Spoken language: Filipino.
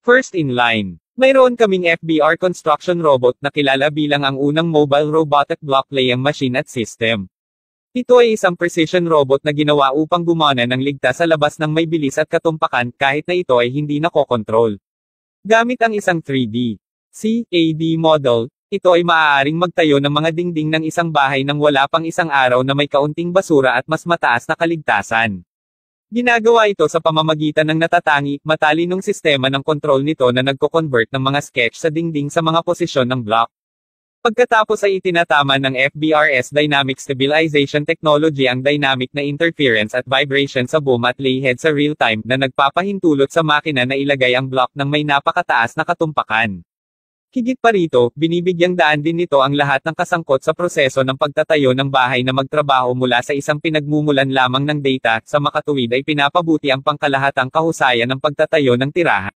First in line. Mayroon kaming FBR construction robot na kilala bilang ang unang mobile robotic block laying machine at system. Ito ay isang precision robot na ginawa upang gumana ng ligtas sa labas ng may bilis at katumpakan kahit na ito ay hindi nakokontrol. Gamit ang isang 3D CAD model, ito ay maaaring magtayo ng mga dingding ng isang bahay nang wala pang isang araw na may kaunting basura at mas mataas na kaligtasan. Ginagawa ito sa pamamagitan ng natatangi, matalinong sistema ng kontrol nito na nagko-convert ng mga sketch sa dingding sa mga posisyon ng block. Pagkatapos ay itinatama ng FBR's Dynamic Stabilization Technology ang dynamic na interference at vibration sa boom at layhead sa real-time na nagpapahintulot sa makina na ilagay ang block ng may napakataas na katumpakan. Higit pa rito, binibigyang daan din nito ang lahat ng kasangkot sa proseso ng pagtatayo ng bahay na magtrabaho mula sa isang pinagmumulan lamang ng data, sa makatuwid ay pinapabuti ang pangkalahatang kahusayan ng pagtatayo ng tirahan.